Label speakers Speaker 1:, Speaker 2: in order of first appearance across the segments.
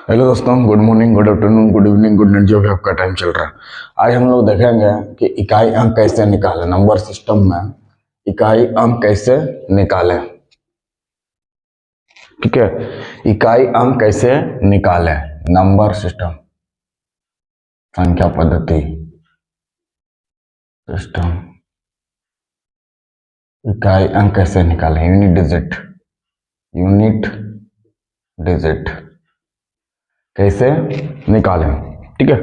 Speaker 1: Hello दोस्तों, good morning, good afternoon, good evening, good night, जो भी आपका टाइम चल रहा है। आज हम लोग देखेंगे कि इकाई अंक कैसे निकालें। नंबर सिस्टम में इकाई अंक कैसे निकालें। ठीक है, इकाई अंक कैसे निकालें। नंबर सिस्टम, संख्या पद्धति सिस्टम, इकाई अंक कैसे निकालें। यूनिट डिजिट, यूनिट डिजिट कैसे निकालें। ठीक है,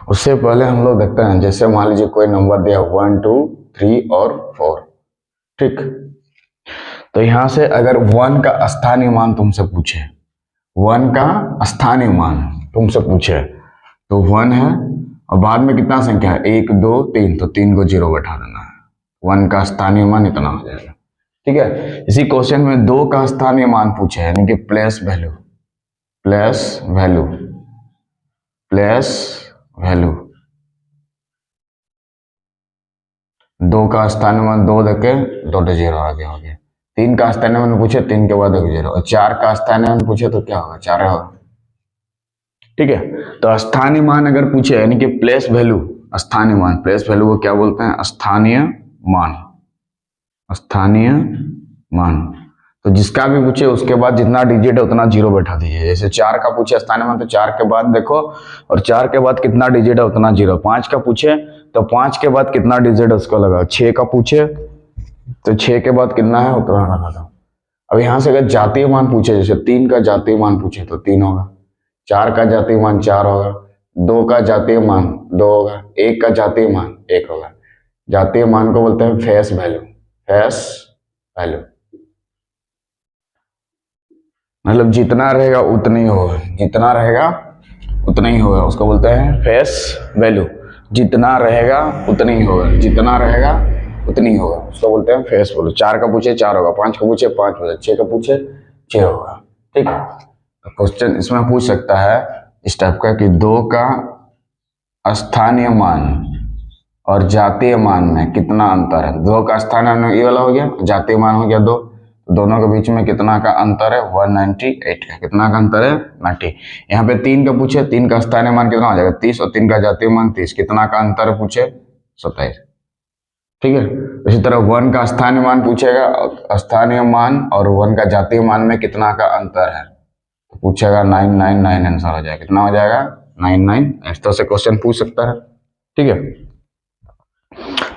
Speaker 1: उससे पहले हम लोग देखते हैं, जैसे मान लीजिए कोई नंबर दिया 1 2 3 और 4। ठीक, तो यहां से अगर 1 का स्थानीय मान तुमसे पूछे, 1 का स्थानीय मान तुमसे पूछे तो 1 है और बाद में कितना संख्या है 1 2 3, तो 3 को 0 बैठा देना है। 1 का स्थानीय मान इतना हो जाएगा। ठीक है, इसी क्वेश्चन में 2 का स्थानीय मान पूछे, यानी कि place value, place value, place value, 2 का स्थानीय मान 2 देके 2 0 आगे हो गया। 3 का स्थानीय मान पूछे, 3 के बाद 0, और 4 का स्थानीय मान पूछे तो क्या होगा, 4 होगा। ठीक है, तो स्थानीय मान अगर पूछे, यानी कि प्लेस वैल्यू, स्थानीय मान, प्लेस वैल्यू को क्या बोलते हैं, स्थानीय मान, स्थानीय मान। तो जिसका भी पूछे उसके बाद जितना डिजिट है उतना 0 बैठा दीजिए। जैसे 4 का पूछे स्थानीय मान तो 4 के बाद देखो, और 4 के बाद कितना डिजिट है उतना 0। 5 का पूछे तो 5 के बाद कितना डिजिट है उसको लगा। 6 का पूछे तो 6 के बाद कितना है उतना लगा दो। अब यहां से अगर जातीय मान पूछे, जैसे 3 का जातीय मान पूछे तो 3 होगा, 4 का जातीय मान 4 होगा, 2 का जातीय मान 2 होगा, 1 का जातीय मान 1 होगा। जातीय मान को बोलते हैं फेस वैल्यू, फेस वैल्यू मतलब जितना रहेगा उतना ही होगा, जितना रहेगा उतना ही होगा, उसको बोलते हैं फेस वैल्यू। जितना रहेगा उतना ही होगा, जितना रहेगा उतनी ही होगा, उसको बोलते हैं फेस वैल्यू। 4 का पूछे 4 होगा, 5 का पूछे 5 होगा, 6 का पूछे 6 होगा। ठीक है, तो क्वेश्चन इसमें पूछ सकता है इस टाइप का कि 2 का स्थानीय मान और जातीय मान में कितना अंतर है। 2 का स्थानीय मान ये वाला हो गया, जातीय मान हो गया 2, दोनों के बीच में कितना का अंतर है 198 का। कितना का अंतर है 90। यहाँ पे 3 का पूछे, 3 का स्थानीय मान कितना हो जाएगा 30, और 3 का जातीय मान 30, कितना का अंतर है पूछे 27। ठीक है, इसी तरह 1 का स्थानीय मान पूछेगा, स्थानीय मान और 1 का जातीय मान में कितना का अंतर है तो पूछेगा 999, आंसर हो जाएगा। कितना हो जाएगा 99। इस तरह से क्वेश्चन पूछ सकता है। ठीक है,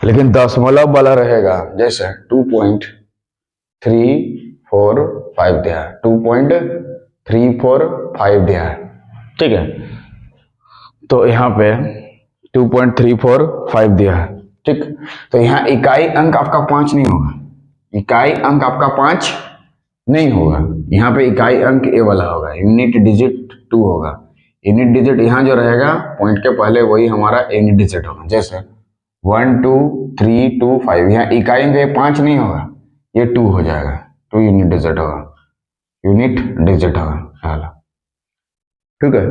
Speaker 1: लेकिन दशमलव वाला रहेगा, जैसे 2.345 दिया है, 2.345 दिया है। ठीक है, तो यहाँ पे 2.345 दिया है। ठीक, तो यहाँ इकाई अंक आपका 5 नहीं होगा, इकाई अंक आपका 5 नहीं होगा। यहाँ पे इकाई अंक ए वाला होगा, यूनिट डिजिट 2 होगा। यूनिट डिजिट यहाँ जो रहेगा पॉइंट के पहले वही हमारा यूनिट डिजिट होगा। जैसे 1 2 3 2 5, यहाँ इकाई अंक 5 नहीं होगा, ये 2 हो जाएगा, 2 यूनिट डिजिट होगा, यूनिट डिजिट होगा। ठीक है,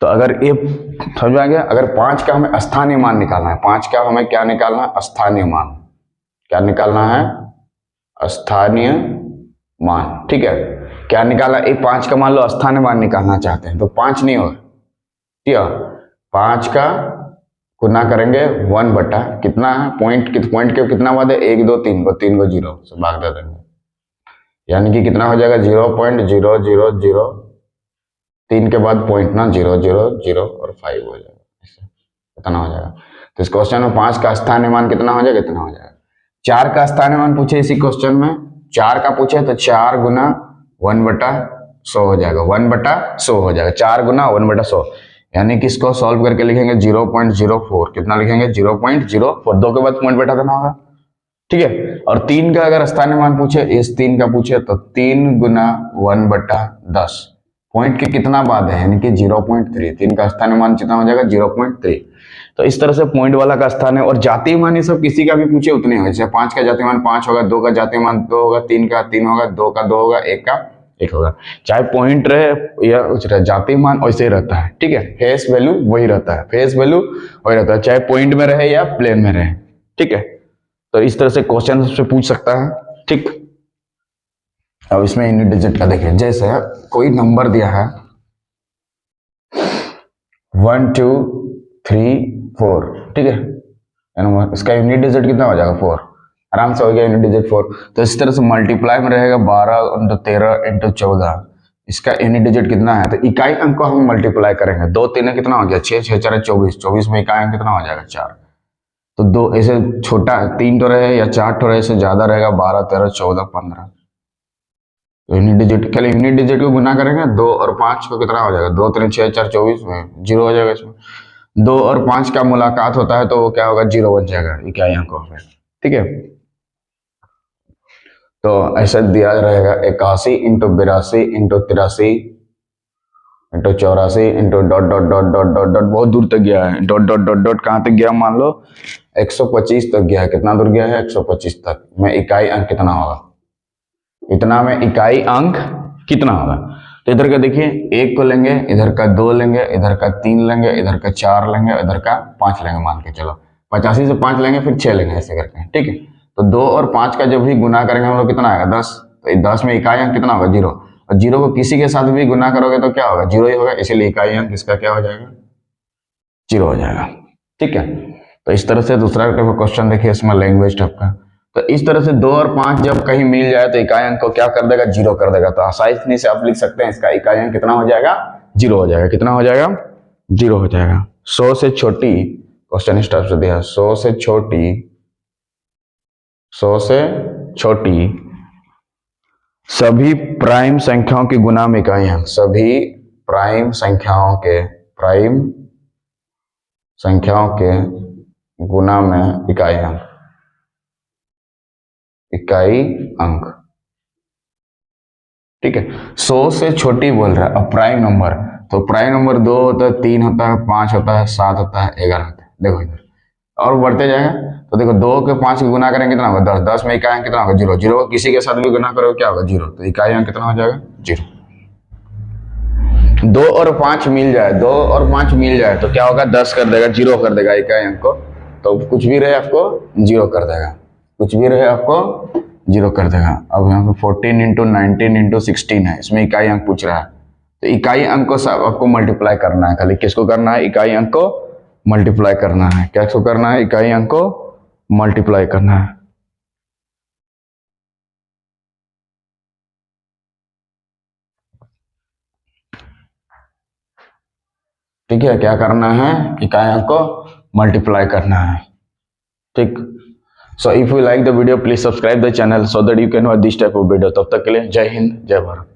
Speaker 1: तो अगर ये समझ में आ गया। अगर 5 का हमें स्थानीय मान निकालना है, 5 का हमें क्या निकालना है, स्थानीय मान। क्या निकालना है, स्थानीय मान। ठीक है, क्या निकालना है, 5 का मान लो स्थानीय मान निकालना चाहते हैं तो 5 नहीं होगा। ठीक है, 5 का गुना करेंगे 1 बटा कितना है, पॉइंट के कितना बाद है 1 2 3 को, 3 को 0 से भाग दे देंगे, यानी कि कितना हो जाएगा 0.000, 3 के बाद पॉइंट ना 0 0 0 और 5 हो जाएगा, इतना हो जाएगा। तो इस क्वेश्चन में 5 का स्थानीय मान कितना हो जाएगा, इतना हो जाएगा। 4 का स्थानीय मान पूछे इसी क्वेश्चन में, 4 का पूछे तो 4 गुना 1/100 हो जाएगा, 1/100 हो जाएगा, 4 गुना 1/100, यानी कि इसको सॉल्व करके लिखेंगे 0.04। कितना लिखेंगे 0.04, 2 के बाद पॉइंट बैठा देना होगा। ठीक है, और 3 का अगर स्थानीय मान पूछे, इस 3 का पूछे तो 3 गुना 1/10, पॉइंट के कितना बाद है, यानी कि 0.3, 3 का स्थानीय मान कितना हो जाएगा 0.3। तो इस तरह से पॉइंट वाला का स्थान है। और जातीय मान ये सब किसी का भी पूछे उतने हो, जैसे 5 का जातीय मान 5 होगा, 2 का जातीय मान 2 होगा, 3 का 3 होगा, 2 का 2 होगा, 1 का 1 होगा। चाहे पॉइंट रहे या कुछ रहे, जातीय मान वैसे ही रहता है। ठीक है, फेस वैल्यू वही रहता है, फेस वैल्यू वही रहता है, चाहे पॉइंट में रहे या प्लेन में रहे। ठीक है, तो इस तरह से क्वेश्चन से पूछ सकता है। ठीक, अब इसमें यूनिट डिजिट का देखिए, जैसे कोई नंबर दिया है 1 2 3 4, ठीक है। इसका यूनिट डिजिट कितना हो जाएगा 4, आराम से हो गया यूनिट डिजिट 4। तो इस तरह से मल्टीप्लाई में रहेगा 12 × 13 × 14, इसका यूनिट डिजिट कितना है, तो इकाई अंक को हम मल्टीप्लाई करेंगे। 2 3 कितना हो गया 6, 6 4 24, 24 में इकाई अंक कितना हो जाएगा 4। तो 2 ऐसे छोटा 3 तो रहे या 4 तो रहे, इससे ज्यादा रहेगा 12 13 14 15। तो यूनिट डिजिट, कल यूनिट डिजिट को गुना करेंगे 2 और 5 को कितना हो जाएगा, 2 3 6 4 24 में 0 हो जाएगा। इसमें 2 और 5 का मुलाकात होता है तो वो क्या होगा 0 बन जाएगा इकाई अंकों में, ठीक है। तो ऐसा दिया रहेगा 81 × 82 × 83 × 84 × dot dot dot dot dot dot, बहुत दूर तक गया है, डॉट डॉट डॉट डॉट कहाँ तक गया, मान लो 125 तक गया है। कितना दूर गया है 125 तक में इकाई अंक कितना होगा, इतना में इकाई अंक कितना होगा। तो इधर का देखिए 1 को लेंगे, इधर का 2 लेंगे, इधर का 3 लेंगे, इधर का 4 लेंगे, इधर का 5 लेंगे, मान के चलो 85 से 5 लेंगे फिर 6 लेंगे, ऐसे करके, ठीक है। तो 2 और 5 का जब भी गुना करेंगे हम लोग कितना आएगा 10, तो 10 में इकाई अंक कितना होगा 0, और 0 को किसी के साथ भी गुना करोगे तो क्या होगा 0 ही होगा, इसीलिए इकाई अंक इसका क्या हो जाएगा 0 हो जाएगा, ठीक है। तो इस तरह से दूसरा क्वेश्चन देखिए इसमें लैंग्वेज टाइप का। तो इस तरह से 2 और 5 जब कहीं मिल जाए तो इकाई अंक को क्या कर देगा 0 कर देगा। तो आसानी से आप लिख सकते हैं इसका इकाई अंक कितना हो जाएगा 0 हो जाएगा, कितना हो जाएगा 0 हो जाएगा। 100 से छोटी, क्वेश्चन इस टाइप से दिया 100 से छोटी सभी प्राइम संख्याओं के गुना में इकाई अंक, सभी प्राइम संख्याओं के गुना में इकाई अंक, ठीक है। 100 से छोटी बोल रहा है, अब प्राइम नंबर, तो प्राइम नंबर 2 होता है, 3 होता है, 5 होता है, 7 होता है, 11 होता है। देखो इधर और बढ़ते जाएगा, तो देखो 2 के 5 के गुना करेंगे कितना होगा 10, 10 में इकाई अंक कितना होगा 0, 0 को किसी के साथ भी गुना करोगे क्या होगा 0, तो इकाई अंक कितना हो जाएगा 0। 2 और 5 मिल जाए, 2 और 5 मिल जाए तो क्या होगा 10 कर देगा, 0 कर देगा इकाई अंक को। तो कुछ भी रहे आपको 0 कर देगा, कुछ भी रहे आपको 0 कर देगा। अब यहाँ पे 14 × 19 × 16 है, इसमें इकाई अंक पूछ रहा है, तो इकाई अंक को सब आपको मल्टीप्लाई करना है। खाली किसको करना है, इकाई अंक को मल्टीप्लाई करना है। क्या इसको करना है, इकाई अंक को मल्टीप्लाई करना है। ठीक है, क्या करना है, इकाई अंक को मल्टीप्लाई करना है, ठीक। So if you like the video, please subscribe the channel so that you can watch this type of video. तब तक के लिए जय हिंद, जय भारत।